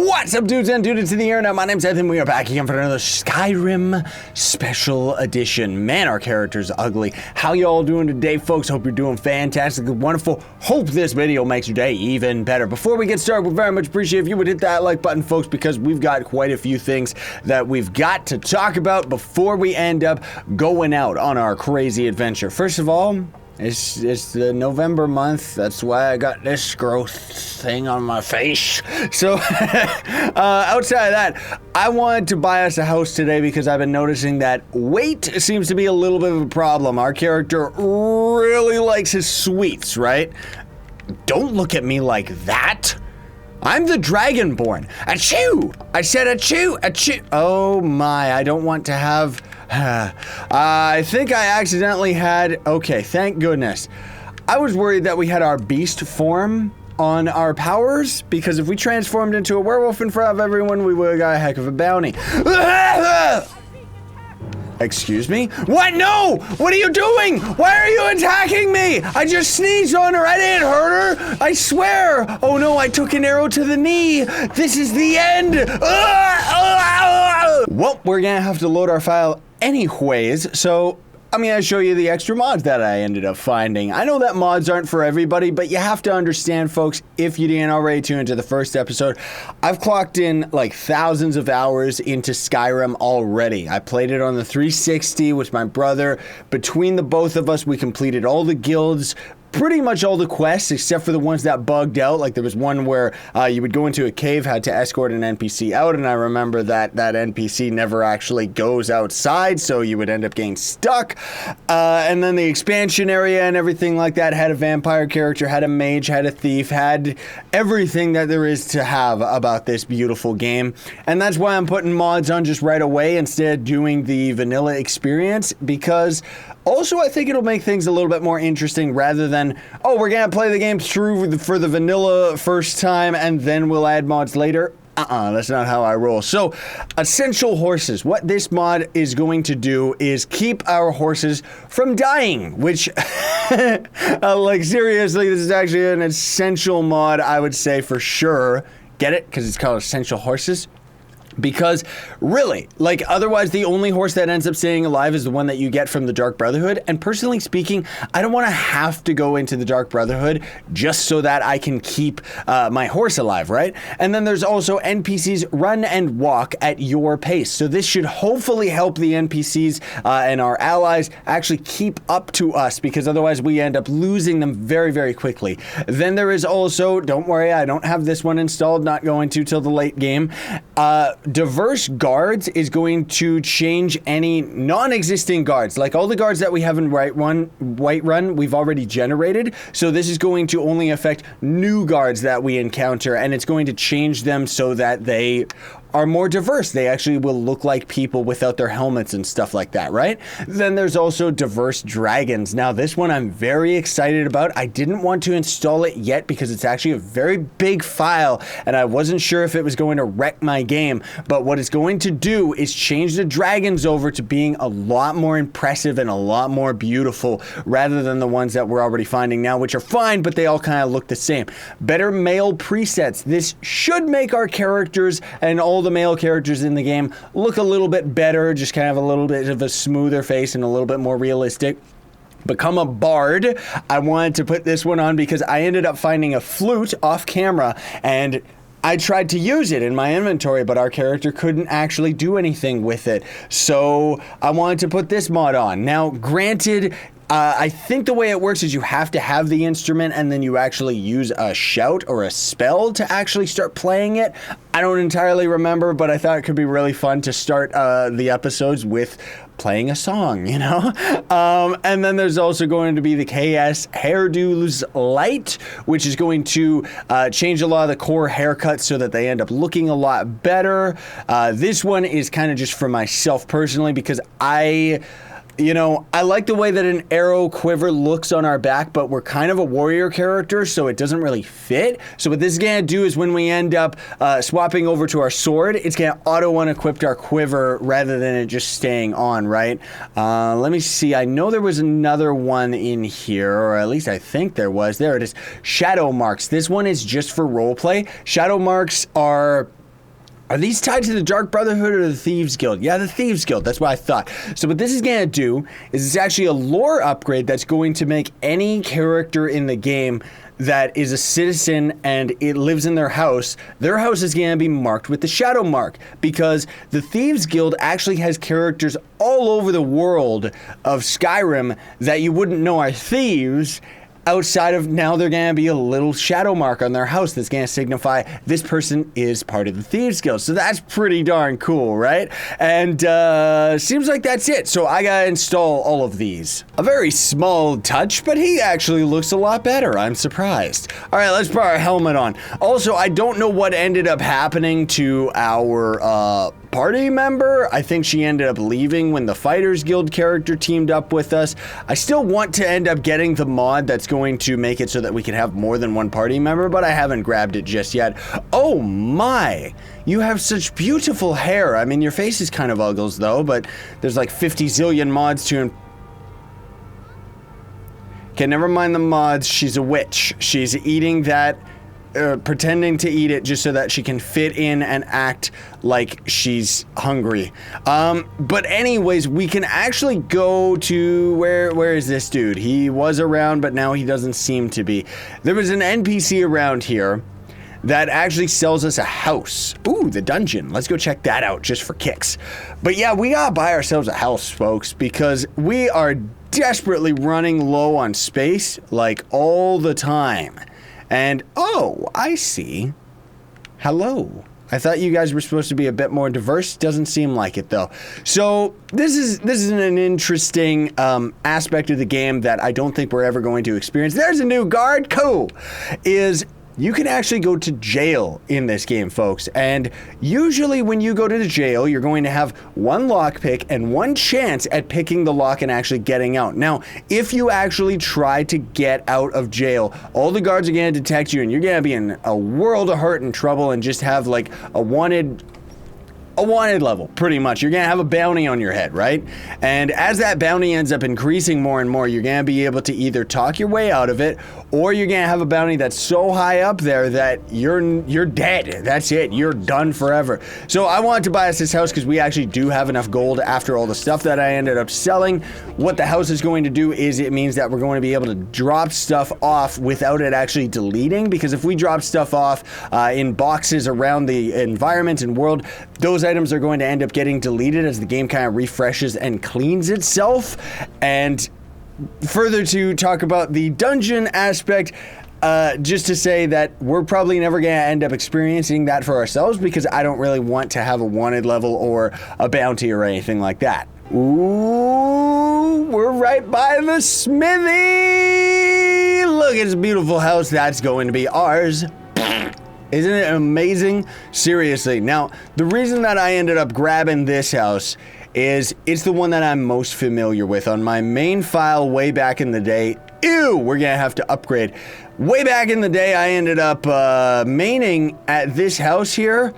What's up, dudes and dudes to the internet? My name's Scythe, and we are back again for another Skyrim Special Edition. Man, our character's ugly. How y'all doing today, folks? Hope you're doing fantastic and wonderful. Hope this video makes your day even better. Before we get started, we very much appreciate if you would hit that like button, folks, because we've got quite a few things that we've got to talk about before we end up going out on our crazy adventure. First of all, it's the November month. That's why I got this gross thing on my face. So, outside of that, I wanted to buy us a house today because I've been noticing that weight seems to be a little bit of a problem. Our character really likes his sweets, right? Don't look at me like that. I'm the Dragonborn. Achoo! I said achoo, achoo. Oh my, I don't want to have... I think I accidentally had... Okay, thank goodness. I was worried that we had our beast form on our powers, because if we transformed into a werewolf in front of everyone, we would have got a heck of a bounty. Excuse me? What? No! What are you doing? Why are you attacking me? I just sneezed on her. I didn't hurt her. I swear. Oh no, I took an arrow to the knee. This is the end. Well, we're gonna have to load our file anyways, so I'm gonna show you the extra mods that I ended up finding. I know that mods aren't for everybody, but you have to understand, folks, if you didn't already tune into the first episode, I've clocked in like thousands of hours into Skyrim already. I played it on the 360 with my brother. Between the both of us, we completed all the guilds, pretty much all the quests except for the ones that bugged out. Like there was one where you would go into a cave, had to escort an NPC out, and I remember that NPC never actually goes outside, so you would end up getting stuck. And then the expansion area and everything like that had a vampire character, had a mage, had a thief, had everything that there is to have about this beautiful game. And that's why I'm putting mods on just right away instead of doing the vanilla experience, because also I think it'll make things a little bit more interesting rather than, oh, we're gonna play the game through for the vanilla first time and then we'll add mods later. That's not how I roll. So, essential horses. What this mod is going to do is keep our horses from dying, which, like, seriously, this is actually an essential mod, I would say, for sure. Get it? Because it's called Essential Horses. Because, really, like, otherwise the only horse that ends up staying alive is the one that you get from the Dark Brotherhood. And personally speaking, I don't want to have to go into the Dark Brotherhood just so that I can keep my horse alive, right? And then there's also NPCs run and walk at your pace. So this should hopefully help the NPCs and our allies actually keep up to us, because otherwise we end up losing them very, very quickly. Then there is also, don't worry, I don't have this one installed, not going to till the late game, diverse guards is going to change any non-existing guards. Like all the guards that we have in Whiterun, we've already generated. So this is going to only affect new guards that we encounter, and it's going to change them so that they are more diverse. They actually will look like people without their helmets and stuff like that, right? Then there's also diverse dragons. Now this one I'm very excited about. I didn't want to install it yet because it's actually a very big file and I wasn't sure if it was going to wreck my game, but what it's going to do is change the dragons over to being a lot more impressive and a lot more beautiful rather than the ones that we're already finding now, which are fine, but they all kind of look the same. Better male presets. This should make our characters and all the male characters in the game look a little bit better, just kind of a little bit of a smoother face and a little bit more realistic. Become a bard. I wanted to put this one on because I ended up finding a flute off camera and I tried to use it in my inventory, but our character couldn't actually do anything with it. So I wanted to put this mod on. Now, granted, I think the way it works is you have to have the instrument and then you actually use a shout or a spell to actually start playing it. I don't entirely remember, but I thought it could be really fun to start the episodes with playing a song, you know? And then there's also going to be the KS Hairdos Light, which is going to change a lot of the core haircuts so that they end up looking a lot better. This one is kind of just for myself personally because you know, I like the way that an arrow quiver looks on our back, but we're kind of a warrior character, so it doesn't really fit. So what this is going to do is when we end up swapping over to our sword, it's going to auto-unequip our quiver rather than it just staying on, right? Let me see. I know there was another one in here, or at least I think there was. There it is. Shadow marks. This one is just for roleplay. Shadow marks are Are these tied to the Dark Brotherhood or the Thieves Guild? Yeah, the Thieves Guild. That's what I thought. So what this is going to do is it's actually a lore upgrade that's going to make any character in the game that is a citizen and it lives in their house is going to be marked with the shadow mark, because the Thieves Guild actually has characters all over the world of Skyrim that you wouldn't know are thieves. Outside of now, they're going to be a little shadow mark on their house that's going to signify this person is part of the Thieves Guild. So that's pretty darn cool, right? And seems like that's it. So I got to install all of these. A very small touch, but he actually looks a lot better. I'm surprised. All right, let's put our helmet on. Also, I don't know what ended up happening to our party member. I think she ended up leaving when the Fighters Guild character teamed up with us. I still want to end up getting the mod that's going to make it so that we can have more than one party member, but I haven't grabbed it just yet. Oh my, you have such beautiful hair. I mean, your face is kind of uggles though, but there's like 50 zillion mods to Okay, never mind the mods. She's a witch. She's eating that pretending to eat it just so that she can fit in and act like she's hungry. But anyways, we can actually go to where is this dude? He was around, but now he doesn't seem to be. There was an NPC around here that actually sells us a house. Ooh, the dungeon. Let's go check that out just for kicks. But yeah, we gotta buy ourselves a house, folks, because we are desperately running low on space, like all the time. And, oh, I see. Hello. I thought you guys were supposed to be a bit more diverse. Doesn't seem like it, though. So, this is an interesting aspect of the game that I don't think we're ever going to experience. There's a new guard. Cool. You can actually go to jail in this game, folks. And usually when you go to the jail, you're going to have one lockpick and one chance at picking the lock and actually getting out. Now, if you actually try to get out of jail, all the guards are going to detect you and you're going to be in a world of hurt and trouble and just have like a wanted level, pretty much. You're gonna have a bounty on your head, right? And as that bounty ends up increasing more and more, you're gonna be able to either talk your way out of it, or you're gonna have a bounty that's so high up there that you're dead. That's it. You're done forever. So I wanted to buy us this house because we actually do have enough gold after all the stuff that I ended up selling. What the house is going to do is it means that we're going to be able to drop stuff off without it actually deleting, because if we drop stuff off in boxes around the environment and world, those items are going to end up getting deleted as the game kind of refreshes and cleans itself. And further to talk about the dungeon aspect, just to say that we're probably never going to end up experiencing that for ourselves, because I don't really want to have a wanted level or a bounty or anything like that. Ooh, we're right by the smithy. Look at this beautiful house. That's going to be ours. Isn't it amazing? Seriously. Now, the reason that I ended up grabbing this house is it's the one that I'm most familiar with. On my main file way back in the day, we're gonna have to upgrade. Way back in the day, I ended up maining at this house here,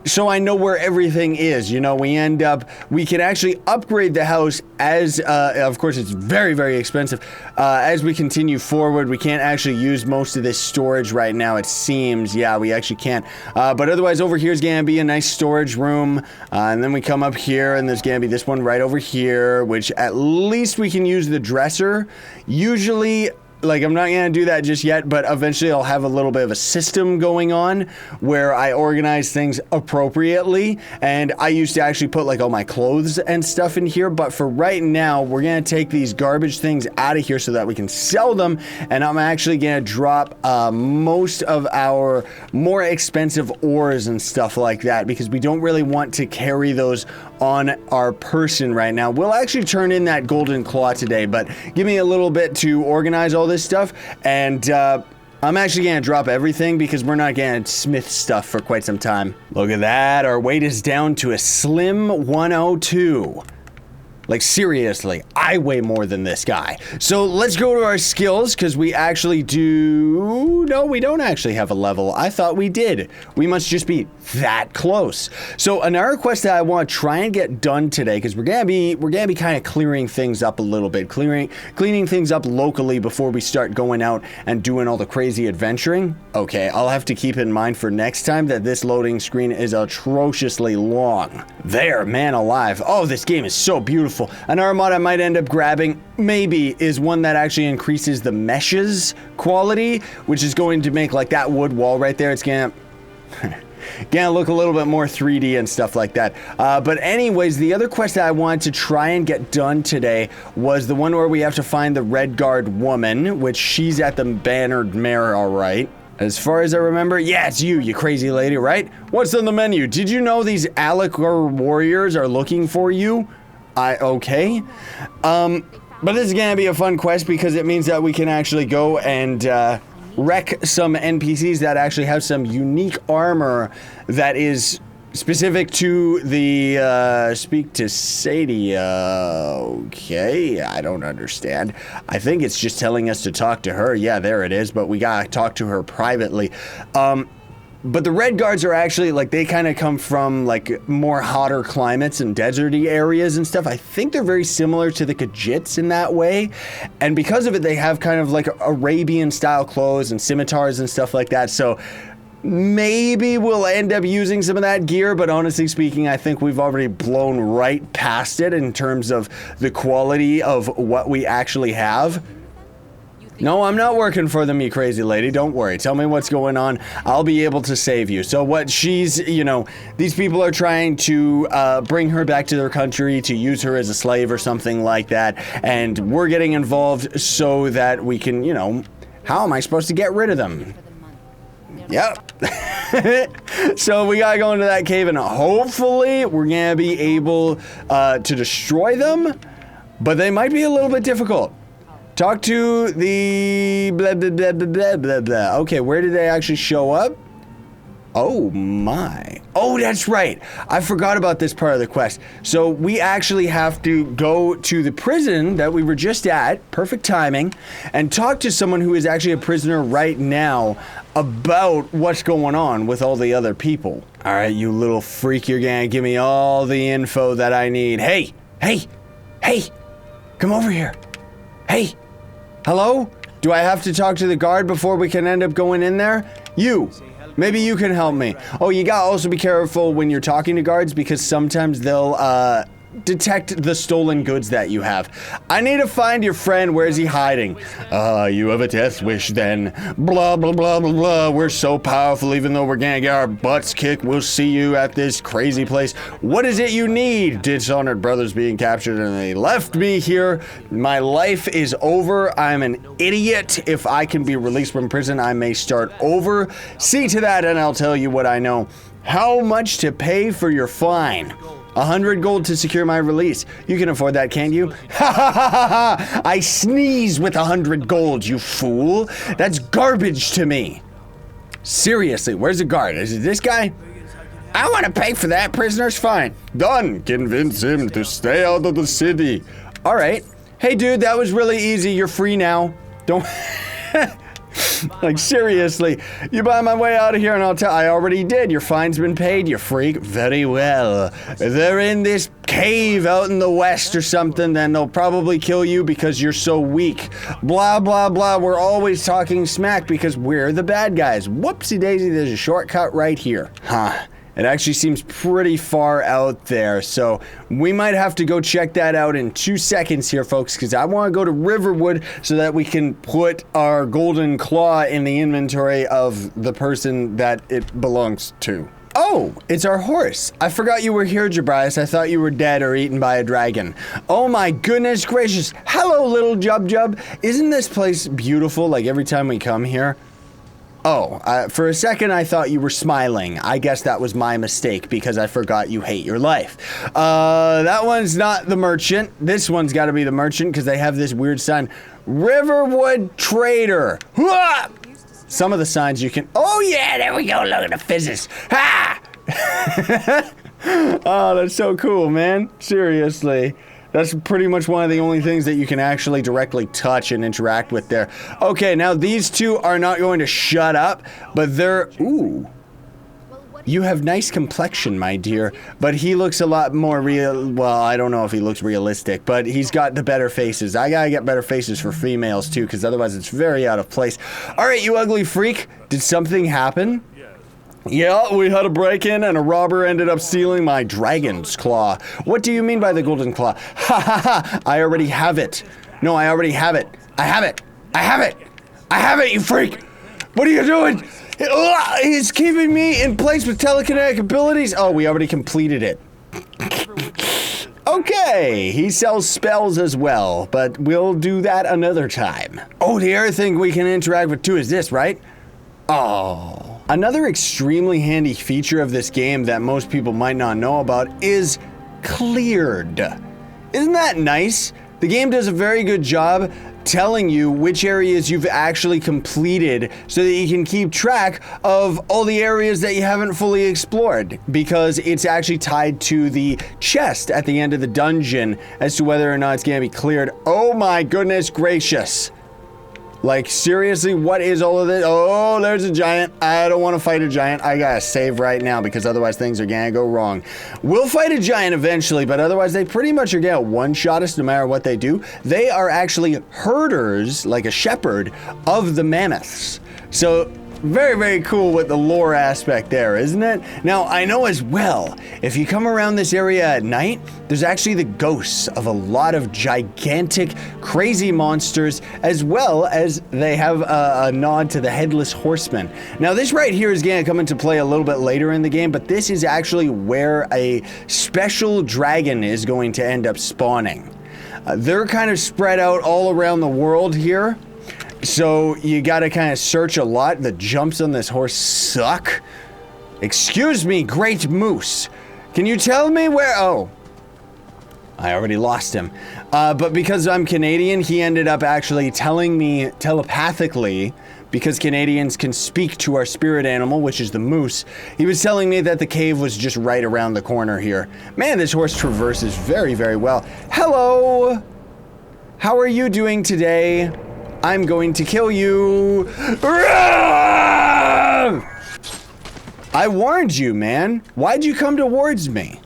so I know where everything is. You know, we can actually upgrade the house as, of course it's very, very expensive. As we continue forward, we can't actually use most of this storage right now, it seems. Yeah, we actually can't. But otherwise, over here is gonna be a nice storage room. And then we come up here and there's gonna be this one right over here, which at least we can use the dresser. Usually, like, I'm not gonna do that just yet, but eventually I'll have a little bit of a system going on where I organize things appropriately. And I used to actually put like all my clothes and stuff in here, but for right now, we're gonna take these garbage things out of here so that we can sell them. And I'm actually gonna drop most of our more expensive ores and stuff like that, because we don't really want to carry those on our person right now. We'll actually turn in that golden claw today, but give me a little bit to organize all this stuff, and I'm actually gonna drop everything because we're not gonna smith stuff for quite some time. Look at that, our weight is down to a slim 102. Like, seriously, I weigh more than this guy. So let's go to our skills, because we actually do... No, we don't actually have a level. I thought we did. We must just be that close. So another quest that I want to try and get done today, because we're gonna be kind of clearing things up a little bit, cleaning things up locally before we start going out and doing all the crazy adventuring. Okay, I'll have to keep in mind for next time that this loading screen is atrociously long. There, man alive. Oh, this game is so beautiful. Another mod I might end up grabbing, maybe, is one that actually increases the meshes quality, which is going to make, like, that wood wall right there, it's gonna look a little bit more 3D and stuff like that. But anyways, the other quest that I wanted to try and get done today was the one where we have to find the Red Guard woman, which she's at the Bannered Mare, all right. As far as I remember, yeah, it's you crazy lady, right? What's on the menu? Did you know these Alakor warriors are looking for you? Okay. But this is gonna be a fun quest because it means that we can actually go and wreck some NPCs that actually have some unique armor that is specific to the speak to Sadie. Okay, I don't understand. I think it's just telling us to talk to her. Yeah, there it is, but we gotta talk to her privately. But the Red Guards are actually, like, they kind of come from, like, more hotter climates and deserty areas and stuff. I think they're very similar to the Khajiits in that way. And because of it, they have kind of, like, Arabian-style clothes and scimitars and stuff like that. So maybe we'll end up using some of that gear, but honestly speaking, I think we've already blown right past it in terms of the quality of what we actually have. No, I'm not working for them, you crazy lady. Don't worry. Tell me what's going on. I'll be able to save you. So what she's, you know, these people are trying to bring her back to their country to use her as a slave or something like that. And we're getting involved so that we can, you know, how am I supposed to get rid of them? Yep. So we gotta go into that cave and hopefully we're gonna be able to destroy them, but they might be a little bit difficult. Talk to the blah, blah, blah, blah, blah, blah, blah. Okay, where did they actually show up? Oh my. Oh, that's right. I forgot about this part of the quest. So we actually have to go to the prison that we were just at, perfect timing, and talk to someone who is actually a prisoner right now about what's going on with all the other people. All right, you little freak, you're gonna give me all the info that I need. Hey, come over here. Hey. Hello? Do I have to talk to the guard before we can end up going in there? You. Maybe you can help me. Oh, you gotta also be careful when you're talking to guards because sometimes they'll, detect the stolen goods that you have. I need to find your friend. Where's he hiding? You have a death wish then. Blah, blah, blah, blah, blah. We're so powerful even though we're gonna get our butts kicked. We'll see you at this crazy place. What is it you need? Dishonored brothers being captured and they left me here. My life is over. I'm an idiot. If I can be released from prison, I may start over. See to that and I'll tell you what I know. How much to pay for your fine? 100 gold to secure my release. You can afford that, can't you? Ha ha ha ha ha! I sneeze with 100 gold, you fool! That's garbage to me! Seriously, where's the guard? Is it this guy? I want to pay for that prisoner's fine. Done! Convince him to stay out of the city. Alright. Hey dude, that was really easy. You're free now. Don't... Like, seriously, you buy my way out of here and I'll tell. I already did. Your fine's been paid, you freak. Very well. If they're in this cave out in the west or something, then they'll probably kill you because you're so weak. Blah, blah, blah. We're always talking smack because we're the bad guys. Whoopsie daisy, there's a shortcut right here. Huh. It actually seems pretty far out there, so we might have to go check that out in 2 seconds here, folks, because I want to go to Riverwood so that we can put our golden claw in the inventory of the person that it belongs to. Oh, it's our horse. I forgot you were here, Jabrias. I thought you were dead or eaten by a dragon. Oh my goodness gracious. Hello, little Jub Jub. Isn't this place beautiful, like every time we come here? Oh, for a second I thought you were smiling. I guess that was my mistake because I forgot you hate your life. That one's not the merchant. This one's got to be the merchant because they have this weird sign. Riverwood Trader. Hooah! Some of the signs you can... Oh yeah, there we go. Look at the fizzes. Ha! Oh, that's so cool, man. Seriously. That's pretty much one of the only things that you can actually directly touch and interact with there. Okay, now these two are not going to shut up, but they're... Ooh. You have nice complexion, my dear, but he looks a lot more real. Well, I don't know if he looks realistic, but he's got the better faces. I gotta get better faces for females, too, because otherwise it's very out of place. All right, you ugly freak. Did something happen? Yeah, we had a break-in and a robber ended up stealing my dragon's claw. What do you mean by the golden claw? Ha ha ha, I already have it. No, I already have it. I have it. I have it. I have it, you freak. What are you doing? He's keeping me in place with telekinetic abilities. Oh, we already completed it. Okay, he sells spells as well, but we'll do that another time. Oh, the other thing we can interact with too is this, right? Oh. Another extremely handy feature of this game that most people might not know about is cleared. Isn't that nice? The game does a very good job telling you which areas you've actually completed so that you can keep track of all the areas that you haven't fully explored, because it's actually tied to the chest at the end of the dungeon as to whether or not it's going to be cleared. Oh my goodness gracious. Like, seriously, what is all of this? Oh, there's a giant. I don't want to fight a giant. I gotta save right now because otherwise things are gonna go wrong. We'll fight a giant eventually, but otherwise they pretty much are gonna one-shot us no matter what they do. They are actually herders, like a shepherd, of the mammoths. So, very, very cool with the lore aspect there, isn't it? Now, I know as well, if you come around this area at night, there's actually the ghosts of a lot of gigantic, crazy monsters, as well as they have a nod to the Headless Horseman. Now, this right here is going to come into play a little bit later in the game, but this is actually where a special dragon is going to end up spawning. They're kind of spread out all around the world here. So you gotta kind of search a lot. The jumps on this horse suck. Excuse me, great moose. Can you tell me where? Oh, I already lost him. But because I'm Canadian, he ended up actually telling me telepathically, because Canadians can speak to our spirit animal, which is the moose. He was telling me that the cave was just right around the corner here. Man, this horse traverses very, very well. Hello. How are you doing today? I'm going to kill you. I warned you, man. Why'd you come towards me?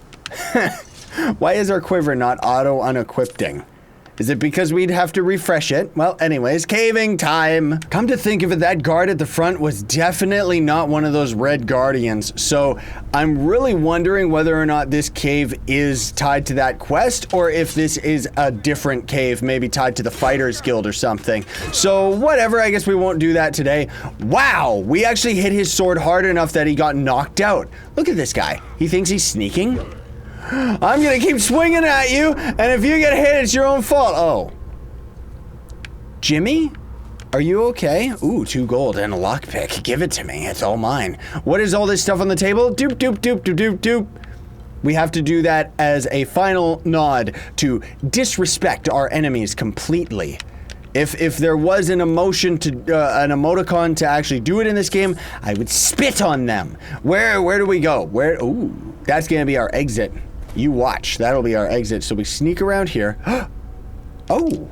Why is our quiver not auto-unequipping? Is it because we'd have to refresh it? Well, anyways, caving time. Come to think of it, that guard at the front was definitely not one of those red guardians. So I'm really wondering whether or not this cave is tied to that quest, or if this is a different cave, maybe tied to the Fighters Guild or something. So whatever, I guess we won't do that today. Wow, we actually hit his sword hard enough that he got knocked out. Look at this guy. He thinks he's sneaking. I'm gonna keep swinging at you, and if you get hit, it's your own fault. Oh. Jimmy? Are you okay? Ooh, 2 gold and a lockpick. Give it to me. It's all mine. What is all this stuff on the table? Doop, doop, doop, doop, doop, doop. We have to do that as a final nod to disrespect our enemies completely. If there was an emotion to an emoticon to actually do it in this game, I would spit on them. Where do we go? Ooh, that's gonna be our exit. You watch. That'll be our exit. So we sneak around here. Oh,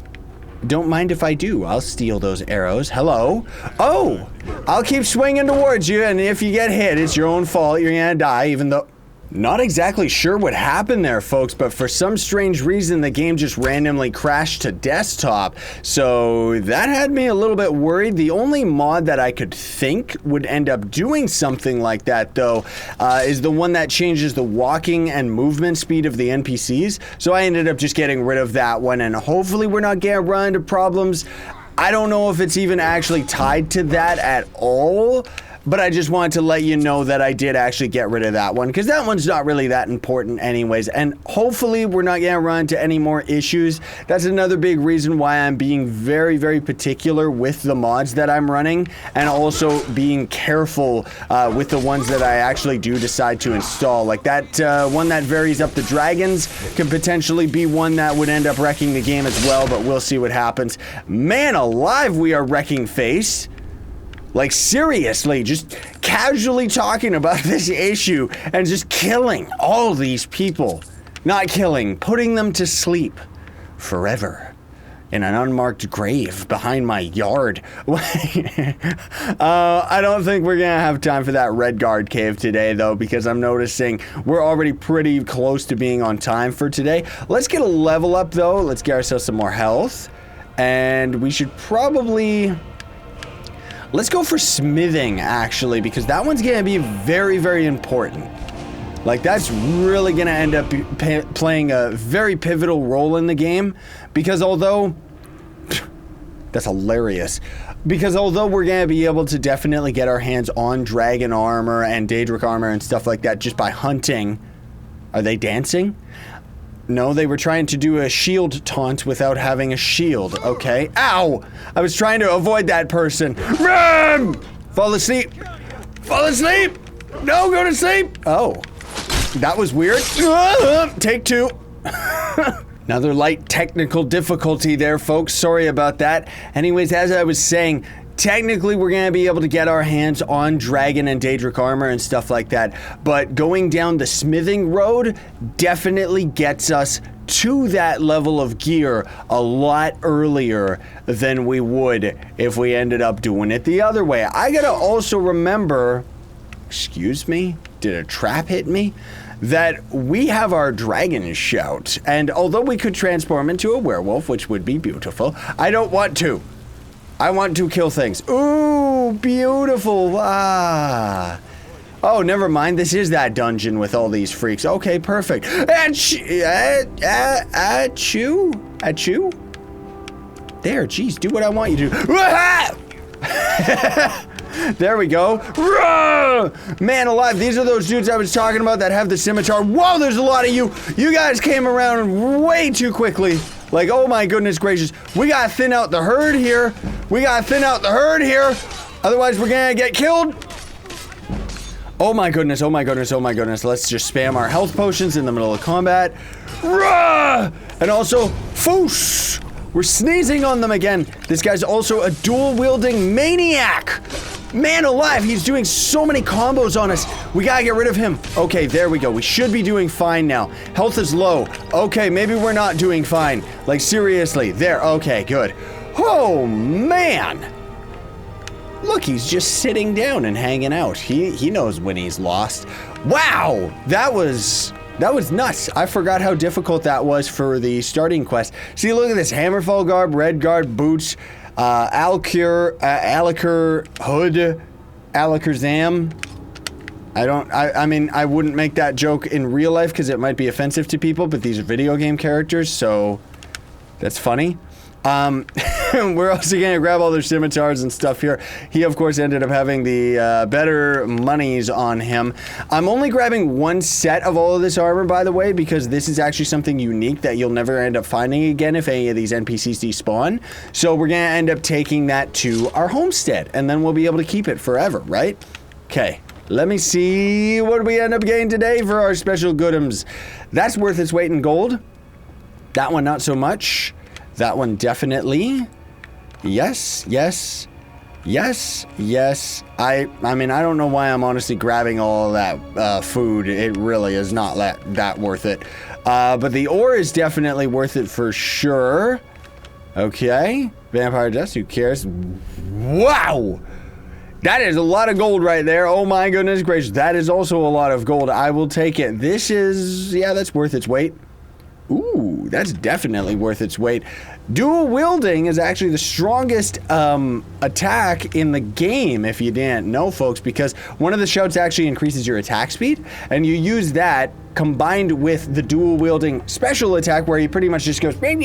don't mind if I do. I'll steal those arrows. Hello. Oh, I'll keep swinging towards you, and if you get hit, it's your own fault. You're gonna die, even though... Not exactly sure what happened there, folks, but for some strange reason, the game just randomly crashed to desktop. So that had me a little bit worried. The only mod that I could think would end up doing something like that, though, is the one that changes the walking and movement speed of the NPCs. So I ended up just getting rid of that one, and hopefully we're not gonna run into problems. I don't know if it's even actually tied to that at all. But I just wanted to let you know that I did actually get rid of that one, because that one's not really that important anyways, and hopefully we're not going to run into any more issues. That's another big reason why I'm being very, very particular with the mods that I'm running, and also being careful with the ones that I actually do decide to install. Like that one that varies up the dragons could potentially be one that would end up wrecking the game as well, but we'll see what happens. Man alive, we are wrecking face. Like, seriously, just casually talking about this issue and just killing all these people. Not killing, putting them to sleep forever in an unmarked grave behind my yard. I don't think we're gonna have time for that Redguard cave today, though, because I'm noticing we're already pretty close to being on time for today. Let's get a level up, though. Let's get ourselves some more health. And we should probably... Let's go for smithing, actually, because that one's gonna be very, very important. Like, that's really gonna end up playing a very pivotal role in the game, because although... That's hilarious. Because although we're gonna be able to definitely get our hands on dragon armor and Daedric armor and stuff like that just by hunting... Are they dancing? No, they were trying to do a shield taunt without having a shield, okay? Ow! I was trying to avoid that person. Run! Fall asleep! Fall asleep! No, go to sleep! Oh. That was weird. Take two. Another light technical difficulty there, folks. Sorry about that. Anyways, as I was saying, technically we're going to be able to get our hands on dragon and Daedric armor and stuff like that. But going down the smithing road definitely gets us to that level of gear a lot earlier than we would if we ended up doing it the other way. I got to also remember... Excuse me? Did a trap hit me? That we have our dragon shout, and although we could transform into a werewolf, which would be beautiful, I don't want to. I want to kill things. Ooh, beautiful. Ah. Oh, never mind. This is that dungeon with all these freaks. Okay, perfect. Achoo. Achoo. There, geez, do what I want you to. There we go. Man alive, these are those dudes I was talking about that have the scimitar. Whoa, there's a lot of you. You guys came around way too quickly. Like, oh my goodness gracious. We gotta thin out the herd here. We gotta thin out the herd here. Otherwise, we're gonna get killed. Oh my goodness, oh my goodness, oh my goodness. Let's just spam our health potions in the middle of combat. And also, foosh. We're sneezing on them again. This guy's also a dual-wielding maniac. Man alive, he's doing so many combos on us. We gotta get rid of him. Okay, there we go. We should be doing fine now. Health is low. Okay, maybe we're not doing fine. Like, seriously. There. Okay, good. Oh, man. Look, he's just sitting down and hanging out. He knows when he's lost. Wow, that was nuts. I forgot how difficult that was for the starting quest. See, look at this. Hammerfall garb, Redguard boots, Alakir hood, Alakazam. I mean, I wouldn't make that joke in real life because it might be offensive to people, but these are video game characters, so that's funny. We're also gonna grab all their scimitars and stuff here. He, of course, ended up having the better monies on him. I'm only grabbing one set of all of this armor, by the way, because this is actually something unique that you'll never end up finding again if any of these NPCs despawn. So we're gonna end up taking that to our homestead, and then we'll be able to keep it forever, right? Okay, let me see what we end up getting today for our special goodums. That's worth its weight in gold. That one, not so much. That one definitely. Yes, yes, yes, yes. I mean, I don't know why I'm honestly grabbing all of that food. It really is not that worth it. But the ore is definitely worth it for sure. Okay. Vampire dust, who cares? Wow! That is a lot of gold right there. Oh my goodness gracious. That is also a lot of gold. I will take it. This is, yeah, that's worth its weight. Ooh, that's definitely worth its weight. Dual wielding is actually the strongest attack in the game, if you didn't know, folks, because one of the shouts actually increases your attack speed, and you use that combined with the dual wielding special attack where he pretty much just goes and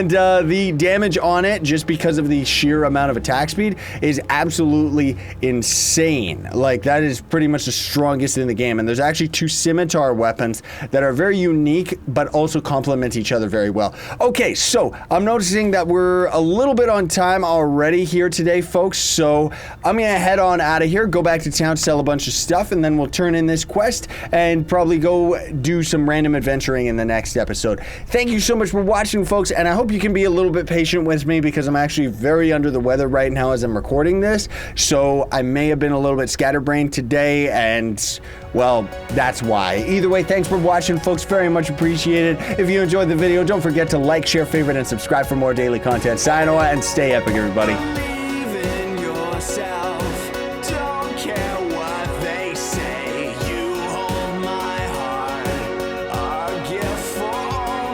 the damage on it, just because of the sheer amount of attack speed, is absolutely insane. Like, that is pretty much the strongest in the game. And there's actually two scimitar weapons that are very unique but also complement each other very well. Okay, so I'm noticing that we're a little bit on time already here today, folks, so I'm gonna head on out of here, go back to town, sell a bunch of stuff, and then we'll turn in this this quest and probably go do some random adventuring in the next episode. Thank you so much for watching, folks, and I hope you can be a little bit patient with me because I'm actually very under the weather right now as I'm recording this, so I may have been a little bit scatterbrained today, and well, that's why. Either way, thanks for watching, folks. Very much appreciated. If you enjoyed the video, don't forget to like, share, favorite, and subscribe for more daily content. Sayonara and stay epic, everybody.